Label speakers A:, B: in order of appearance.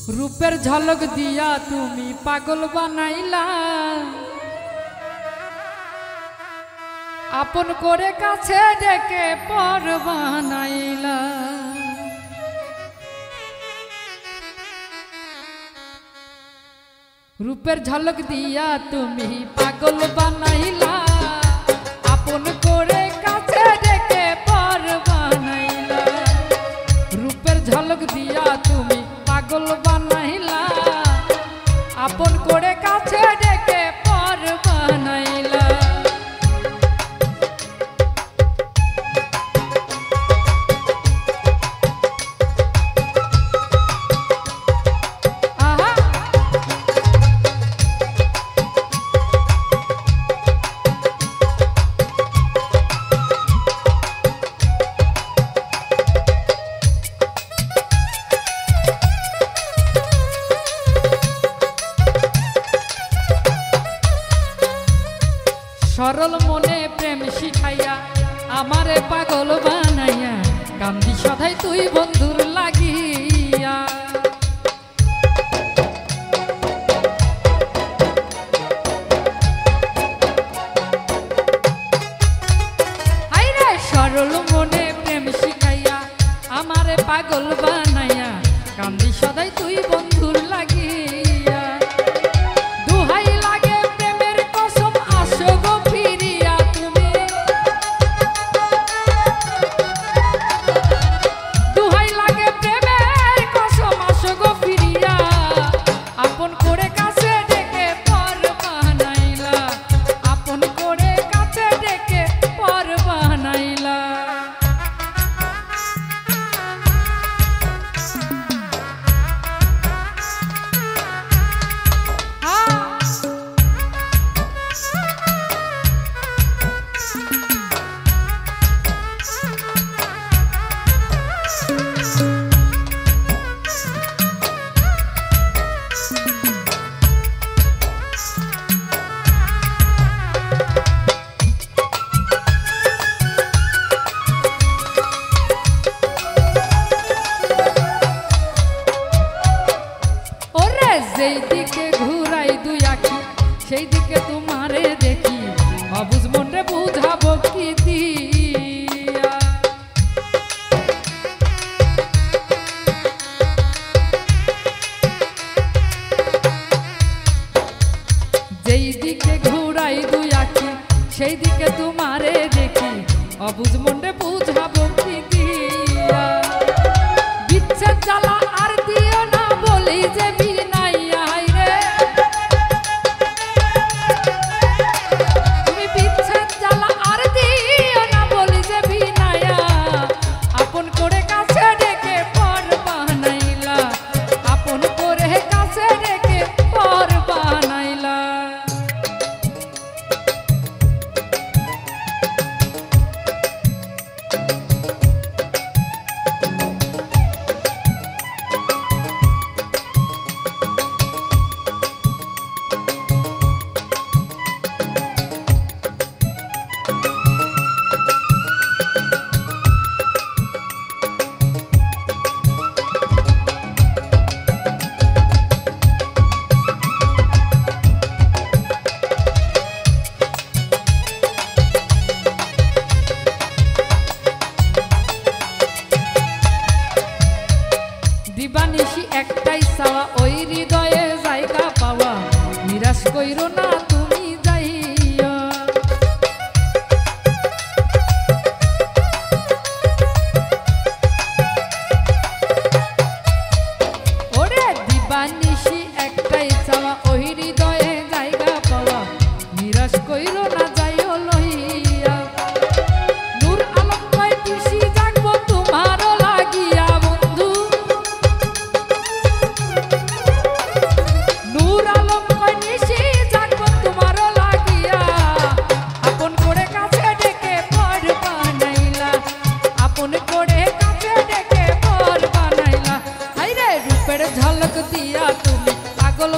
A: रूपेर झलक दिया तुमी पागल बनाइला आपन करे काछे डेके पर बनाइला रूपेर झलक दिया तुमी पागल बनाइला आपन करे काछे डेके पर बनाइला रूपेर झलक दिया तुमी पागल बनाइला आपन करे काछे डेके पर बनाइला सरल मने प्रेम शिखाइया आमारे पागल बानाइया कांदी सदाई तुई बंधुर लागिया हायरे सरल मने प्रेम शिखाइया आमारे पागल बानाइया कांदी सदाई तुई बंधुर लागिया दुहाई लागे प्रेमेर कसम आसो गो फिरिया तुमी दुहाई लागे प्रेमेर कसम आसो गो फिरिया आपन करे काछे डेके पर बानाइला आपन करे काछे डेके पर बानाइला যেই দিকে ঘুরাই দুই আঁখি সেই দিকে তোমারে দেখি অবুঝ মনে বুঝাবো কি দিয়া যেই দিকে ঘুরাই দুই আঁখি সেই দিকে তোমারে দেখি অবুঝ মনে বুঝাবো কি দিয়া বিচ্ছেদ জ্বালা আর দিও না বলি যে দিবানিশি একটাই চাওয়া ওই হৃদয়ে জায়গা পাওয়া নিরাশ কইরো না তুমি যাইয়া ওরে দিবানিশি একটাই চাওয়া ওই হৃদয়ে জায়গা পাওয়া নিরাশ কইরো না যাইও লইয়া নূর আলম কয় খুশি জাগবো তোমারও লাগিয়া झलक दिया तुम पागल।